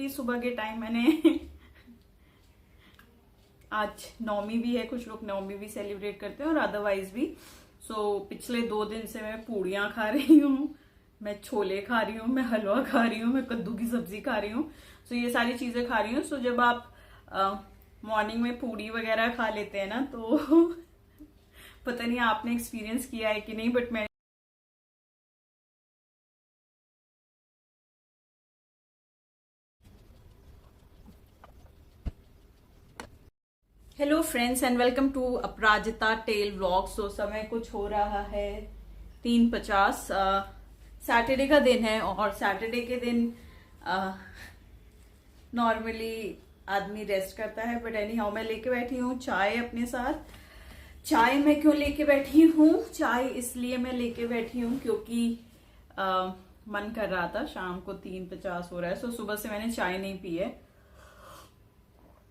क्योंकि सुबह के टाइम मैंने आज नवमी भी है, कुछ लोग नवमी भी सेलिब्रेट करते हैं और अदरवाइज भी। पिछले 2 दिन से मैं पूड़ियाँ खा रही हूँ, मैं छोले खा रही हूँ, मैं हलवा खा रही हूँ, मैं कद्दू की सब्जी खा रही हूँ। ये सारी चीजें खा रही हूँ। जब आप मॉर्निंग में पूड़ी वगैरह खा लेते हैं ना, तो पता नहीं आपने एक्सपीरियंस किया है कि नहीं, बट मैं hello friends and welcome to Aparajita टेल व्लॉग। समय कुछ हो रहा है 3:50, सैटरडे का दिन है और सैटरडे के दिन नॉर्मली आदमी रेस्ट करता है, बट एनी हाउ मैं लेके बैठी हूँ चाय अपने साथ। चाय मैं क्यों लेके बैठी हूँ? चाय इसलिए मैं लेके बैठी हूँ क्योंकि मन कर रहा था, शाम को 3:50 हो रहा है, सुबह से मैंने चाय नहीं पी है।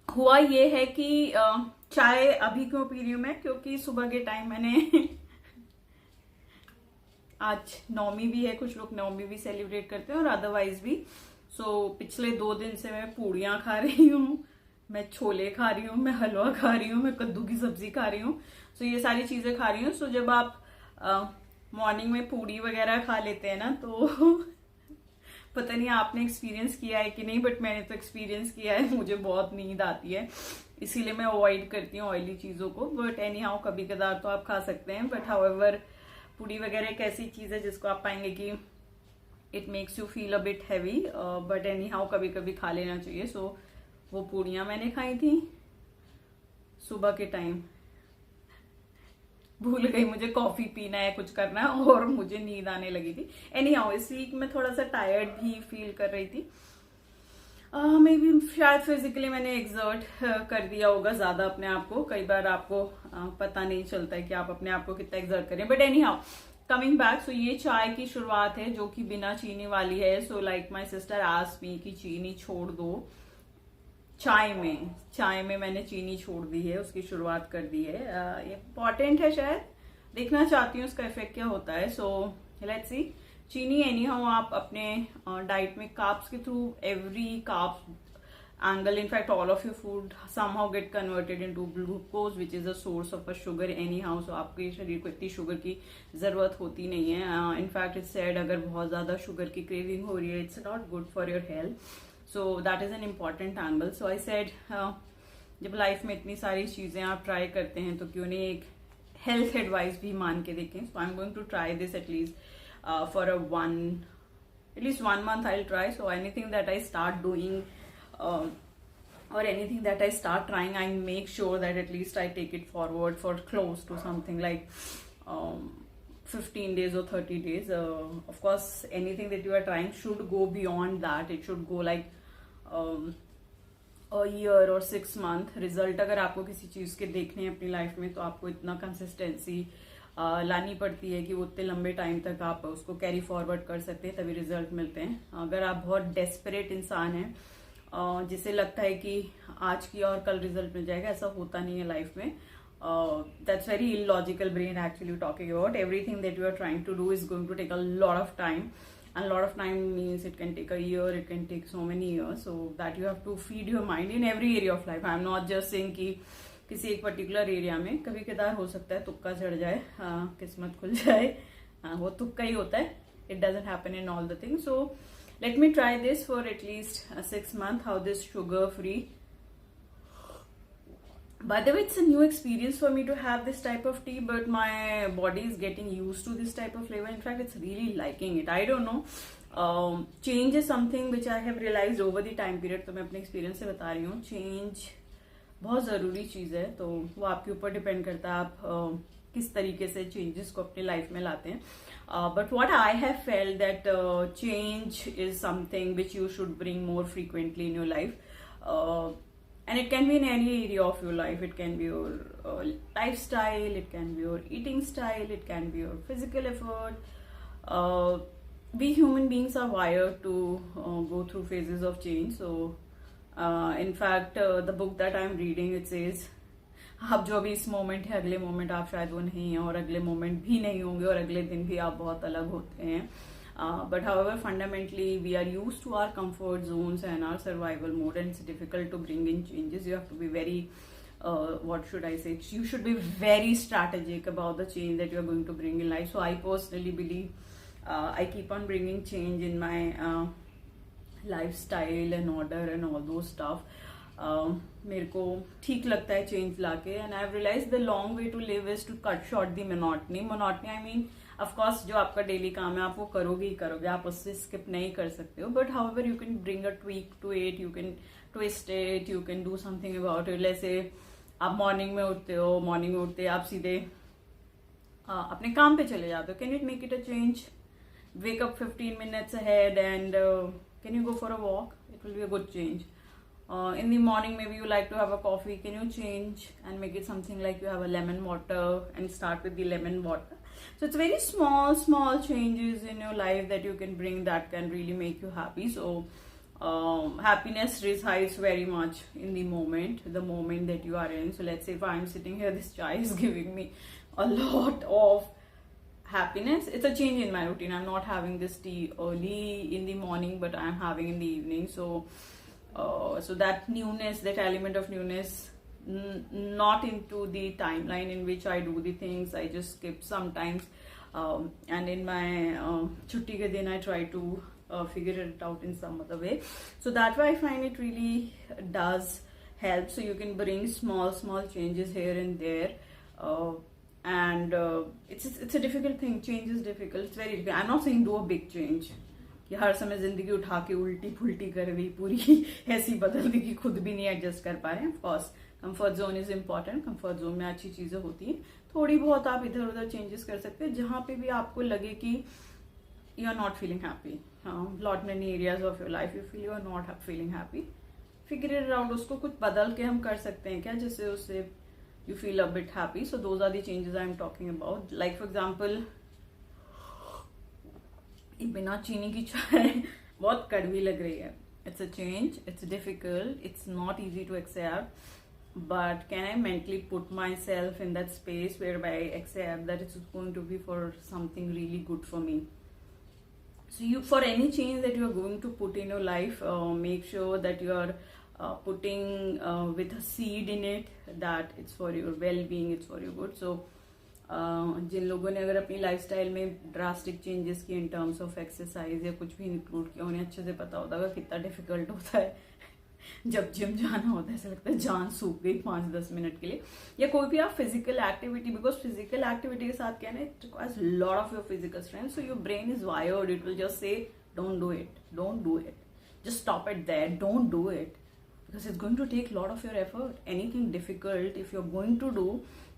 हुआ ये है कि चाय अभी क्यों पी रही हूँ मैं, क्योंकि सुबह के टाइम मैंने आज नवमी भी है, कुछ लोग नवमी भी सेलिब्रेट करते हैं और अदरवाइज भी। पिछले 2 दिन से मैं पूड़ियाँ खा रही हूँ, मैं छोले खा रही हूँ, मैं हलवा खा रही हूँ, मैं कद्दू की सब्जी खा रही हूँ। ये सारी चीजें खा रही हूँ। जब आप मॉर्निंग में पूड़ी वगैरह खा लेते हैं ना, तो पता नहीं आपने एक्सपीरियंस किया है कि नहीं, बट मैंने तो एक्सपीरियंस किया है। मुझे बहुत नींद आती है, इसीलिए मैं अवॉइड करती हूँ ऑयली चीजों को। बट एनी हाउ कभी कदार तो आप खा सकते हैं। बट हाउएवर पूड़ी वगैरह एक ऐसी चीज है जिसको आप पाएंगे कि it makes you feel a bit heavy, but any how कभी कभी खा लेना चाहिए। वो पूड़ियाँ मैंने खाई थी सुबह के टाइम। भूल गई मुझे कॉफी पीना है, कुछ करना है, और मुझे नींद आने लगी थी। एनी हाउ इस वीक मैं थोड़ा सा टायर्ड भी फील कर रही थी। मे बी शायद फिजिकली मैंने एक्सर्ट कर दिया होगा ज्यादा अपने आप को। कई बार आपको पता नहीं चलता है कि आप अपने आप को कितना एक्सर्ट करें। But any how coming back, ये चाय की शुरुआत है जो कि बिना चीनी वाली है। Like my sister asked me कि चीनी छोड़ दो चाय में मैंने चीनी छोड़ दी है, उसकी शुरुआत कर दी है। ये इम्पॉर्टेंट है, शायद देखना चाहती हूँ उसका इफेक्ट क्या होता है। Let's see. चीनी एनी हाउ आप अपने डाइट में कार्ब्स के through every carbs angle, in fact all of your food somehow get converted into glucose which is a source of a sugar any how. आपके शरीर को इतनी शुगर की जरूरत होती नहीं है। इनफैक्ट इट्स सेड अगर बहुत ज्यादा शुगर की क्रेविंग हो रही है, it's not good for your health. That is an important angle. I said जब लाइफ में इतनी सारी चीजें आप ट्राई करते हैं तो क्यों नहीं एक हेल्थ एडवाइस भी मान के देखें। I am going to try this at least for at least 1 month I'll try. Anything that I start doing or anything that I start trying, I make sure that at least I take it forward for close to something like 15 days or 30 days. Of course, anything that you are trying should go beyond that. It should go like a year or 6 month. Result अगर आपको किसी चीज के देखने हैं अपनी life में, तो आपको इतना कंसिस्टेंसी लानी पड़ती है कि वो उतने लंबे टाइम तक आप उसको कैरी फॉरवर्ड कर सकते हैं, तभी रिजल्ट मिलते हैं। अगर आप बहुत डेस्परेट इंसान हैं जिसे लगता है कि आज की और कल रिजल्ट मिल जाएगा, ऐसा होता नहीं है लाइफ में। That's very illogical brain actually talking about. Everything that you are trying to do is going to take a lot of time, and a lot of time means it can take a year, it can take so many years, so that you have to feed your mind in every area of life. I am not just saying कि किसी एक particular area में कभी कदार हो सकता है तुक्का चढ़ जाए, किस्मत खुल जाए, वो तुक्का ही होता है। It doesn't happen in all the things. Let me try this for at least 6 months, how this sugar free. By the way, it's a new experience for me to have this type of tea, but my body is getting used to this type of flavor. In fact, it's really liking it. I don't know. Change is something which I have realized over the time period. तो मैं अपने experience से बता रही हूँ। Change बहुत ज़रूरी चीज़ है, तो वो आपके ऊपर डिपेंड करता है आप किस तरीके से चेंजेस को अपने लाइफ में लाते हैं। But what I have felt that change is something which you should bring more frequently in your life. And it can be in any area of your life. It can be your lifestyle, it can be your eating style, it can be your physical effort. We human beings are wired to go through phases of change. In fact, the book that I'm reading, it says, आप जो अभी इस moment है, अगले moment आप शायद वो नहीं है, और अगले मोमेंट भी नहीं होंगे, और अगले दिन भी आप बहुत अलग होते हैं. But however, fundamentally, we are used to our comfort zones and our survival mode, and it's difficult to bring in changes. You have to be very, what should I say? You should be very strategic about the change that you're going to bring in life. So I personally believe I keep on bringing change in my lifestyle and order and all those stuff. मेरे को ठीक लगता है change लाके, and I have realise the long way to live is to cut short the monotony I mean of course जो आपका daily काम है आप वो करोगे ही करोगे, आप उससे स्किप नहीं कर सकते हो, but however you can bring a tweak to it, you can twist it, you can do something about it. जैसे आप मॉर्निंग में उठते हो, मॉर्निंग में उठते आप सीधे अपने काम पे चले जाते हो. Can you make it a change? wake up 15 minutes ahead and can you go for a walk? It will be a good change. In the morning maybe you like to have a coffee. Can you change and make it something like you have a lemon water and start with the lemon water? So it's very small changes in your life that you can bring that can really make you happy. So happiness resides very much in the moment that you are in. So let's say if I'm sitting here, this chai is giving me a lot of happiness. It's a change in my routine. I'm not having this tea early in the morning, but I'm having in the evening. So that newness, that element of newness, not into the timeline in which I do the things. I just skip sometimes, and in my chutti ke din I try to figure it out in some other way. So that way I find it really does help. So you can bring small changes here and there. And it's a difficult thing. Change is difficult. It's very difficult. I'm not saying do a big change कि हर समय जिंदगी उठा के उल्टी फुल्टी कर दी पूरी ऐसी बदल दी कि खुद भी नहीं एडजस्ट कर पा रहे हैं. Of course comfort zone is important. Comfort zone में अच्छी चीजें होती हैं. थोड़ी बहुत आप इधर उधर चेंजेस कर सकते हैं जहां पे भी आपको लगे कि you are not feeling happy. Lot many areas of your life you feel you are not feeling happy. Figure it out. उसको कुछ बदल के हम कर सकते हैं क्या जिससे उससे you feel a bit happy. So those are the changes I'm talking about. Like for example, बिना चीनी की चाय बहुत कड़वी लग रही है. It's a change. It's difficult. It's not easy to accept. But can I mentally put myself in that space whereby I accept that it's going to be for something really good for me? So you, for any change that you are going to put in your life, make sure that you are putting with a seed in it that it's for your well-being, it's for your good. So जिन लोगों ने अगर अपनी lifestyle में drastic changes किए in terms of exercise या कुछ भी include किया, उन्हें अच्छे से पता होता है कितना डिफिकल्ट होता है जब जिम जाना होता है. ऐसा लगता है जान सूख गई 5-10 मिनट के लिए. या कोई भी आप physical activity, because physical activity के साथ क्या है, it requires lot of your physical strength. So your brain is wired. It will just say don't do it, just stop it there, don't do it. Because it's going to take a lot of your effort. Anything difficult, if you're going to do,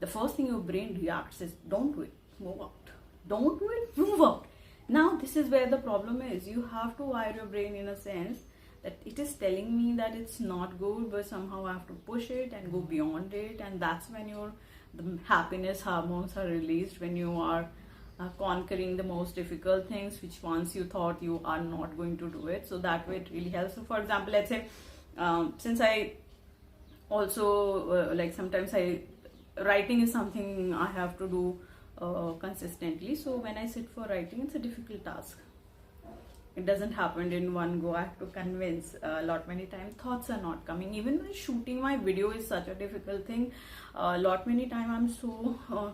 the first thing your brain reacts is, don't do it, move out. Don't do it, move out. Now, this is where the problem is. You have to wire your brain in a sense that it is telling me that it's not good, but somehow I have to push it and go beyond it. And that's when the happiness hormones are released, when you are conquering the most difficult things, which once you thought you are not going to do it. So that way it really helps. So for example, let's say, since I also like sometimes writing is something I have to do consistently. So when I sit for writing, it's a difficult task. It doesn't happen in one go. I have to convince a lot many times. Thoughts are not coming. Even when shooting my video is such a difficult thing. Lot many times I'm so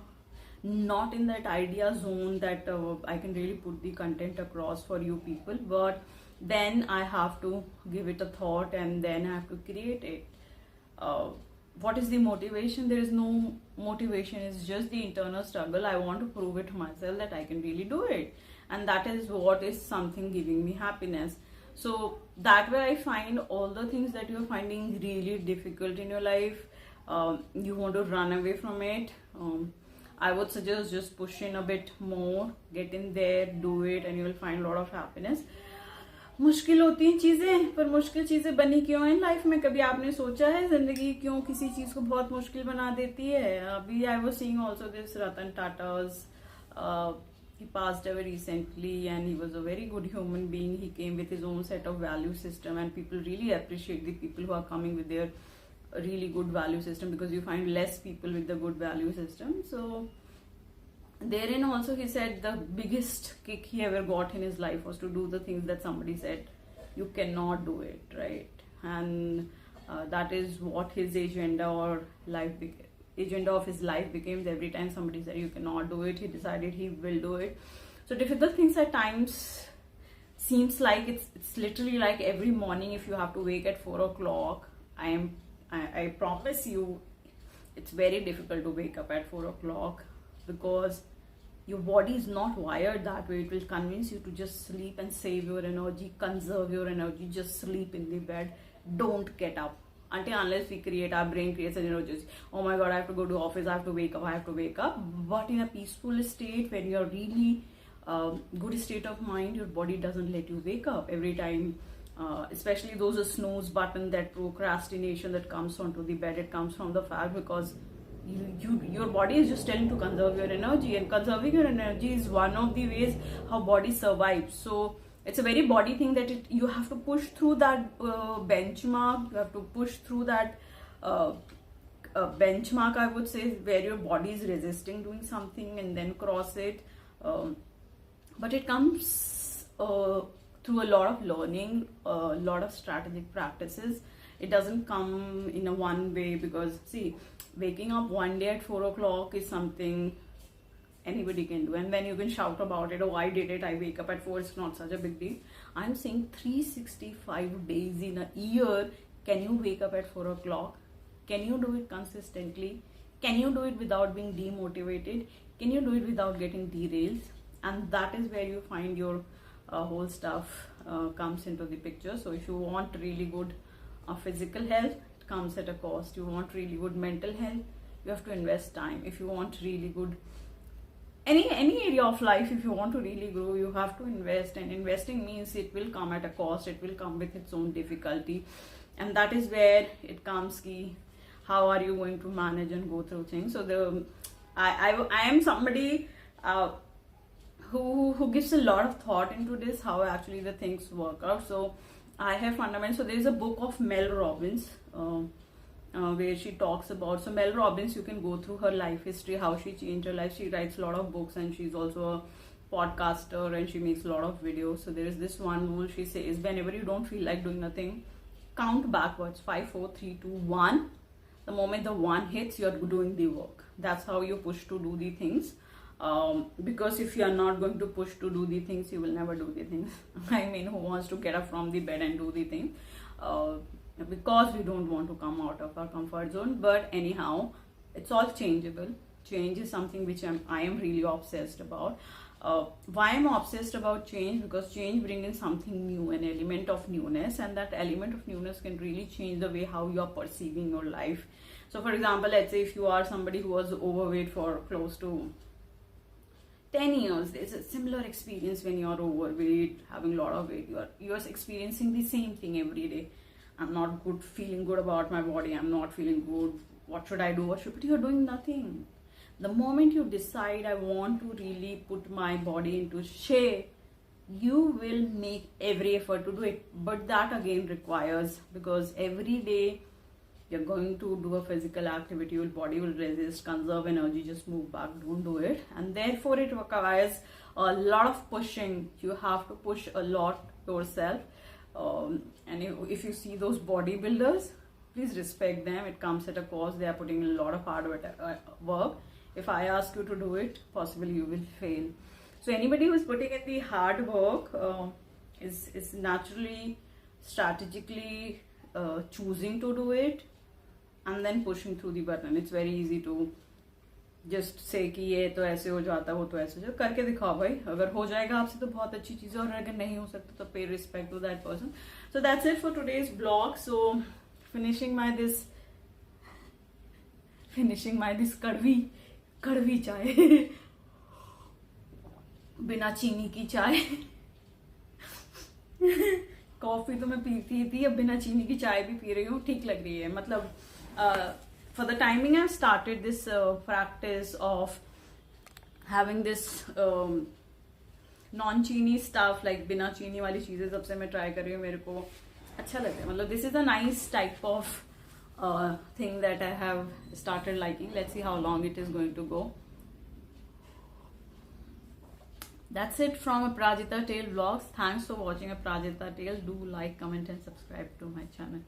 not in that idea zone that I can really put the content across for you people. But then I have to give it a thought and then I have to create it. What is the motivation? There is no motivation. It's just the internal struggle. I want to prove it to myself that I can really do it. And that is what is something giving me happiness. So that way I find all the things that you're finding really difficult in your life, you want to run away from it. I would suggest just push in a bit more, get in there, do it, and you will find a lot of happiness. मुश्किल होती हैं चीजें, पर मुश्किल चीजें बनी क्यों हैं लाइफ में? कभी आपने सोचा है जिंदगी क्यों किसी चीज को बहुत मुश्किल बना देती है? अभी I was seeing also this Ratan Tata's he passed away recently and he was a very good human being. He came with his own set of value system and people really appreciate the people who are coming with their really good value system, because you find less people with the good value system. So therein also he said the biggest kick he ever got in his life was to do the things that somebody said you cannot do it, right? And that is what his agenda or agenda of his life became. Every time somebody said you cannot do it, he decided he will do it. So difficult things at times seems like it's literally like every morning if you have to wake at 4 o'clock. I promise you it's very difficult to wake up at 4 o'clock because your body is not wired that way. It will convince you to just sleep and save your energy, conserve your energy, just sleep in the bed, don't get up. Until unless our brain creates an energy, oh my god, I have to go to office, I have to wake up. But in a peaceful state, when you're really good state of mind, your body doesn't let you wake up every time. Especially those snooze button, that procrastination that comes onto the bed, it comes from the fact because your body is just telling to conserve your energy, and conserving your energy is one of the ways how body survives. So it's a very body thing that you have to push through that benchmark. You have to push through that benchmark, I would say, where your body is resisting doing something, and then cross it. But it comes through a lot of learning, a lot of strategic practices. It doesn't come in a one way, because see, waking up one day at 4 o'clock is something anybody can do, and then you can shout about it. Oh, I did it, I wake up at 4, it's not such a big deal. I'm saying 365 days in a year, can you wake up at 4 o'clock? Can you do it consistently? Can you do it without being demotivated? Can you do it without getting derailed? And that is where you find your whole stuff comes into the picture. So if you want really good physical health, it comes at a cost. You want really good mental health, you have to invest time. If you want really good any area of life, if you want to really grow, you have to invest, and investing means it will come at a cost, it will come with its own difficulty. And that is where it comes key, how are you going to manage and go through things. So I am somebody who gives a lot of thought into this, how actually the things work out. So I have fundamentals. So there is a book of Mel Robbins where she talks about, so Mel Robbins, you can go through her life history, how she changed her life. She writes a lot of books, and she's also a podcaster, and she makes a lot of videos. So there is this one rule she says, whenever you don't feel like doing nothing, count backwards, 5, 4, 3, 2, 1. The moment the 1 hits, you're doing the work. That's how you push to do the things. Because if you are not going to push to do the things, you will never do the things. I mean, who wants to get up from the bed and do the thing? Because we don't want to come out of our comfort zone. But anyhow, it's all changeable. Change is something which I am really obsessed about. Why I'm obsessed about change? Because change brings in something new, an element of newness, and that element of newness can really change the way how you are perceiving your life. So for example, let's say if you are somebody who was overweight for close to 10 years, there's a similar experience when you're overweight, having a lot of weight. You're experiencing the same thing every day. I'm not good, feeling good about my body. I'm not feeling good. What should I do? But you're doing nothing. The moment you decide, I want to really put my body into shape, you will make every effort to do it. But that again requires, because every day you're going to do a physical activity, your body will resist, conserve energy, just move back, don't do it. And therefore it requires a lot of pushing. You have to push a lot yourself. And if you see those bodybuilders, please respect them. It comes at a cost. They are putting in a lot of hard work. If I ask you to do it, possibly you will fail. So anybody who is putting in the hard work is naturally, strategically choosing to do it, and then pushing through the button. It's very easy to just say कि ये तो ऐसे हो जाता, वो तो ऐसे हो, करके दिखाओ भाई. अगर हो जाएगा आपसे तो बहुत अच्छी चीज़ है, और अगर नहीं हो सकता तो pay respect to that person. So that's it for today's vlog. So finishing my this कड़वी चाय बिना चीनी की चाय. कॉफी तो मैं पीती थी, अब बिना चीनी की चाय भी पी रही हूँ, ठीक लग रही है. मतलब for the timing I've started this practice of having this non-चीनी stuff, like बिना चीनी वाली चीजें सबसे मैं ट्राई कर रही हूँ, मेरे को अच्छा लगता है. मतलब this is a nice type of thing that I have started liking. Let's see how long it is going to go. That's it from Aparajita Tale Vlogs. Thanks for watching Aparajita Tale. Do like, comment and subscribe to my channel.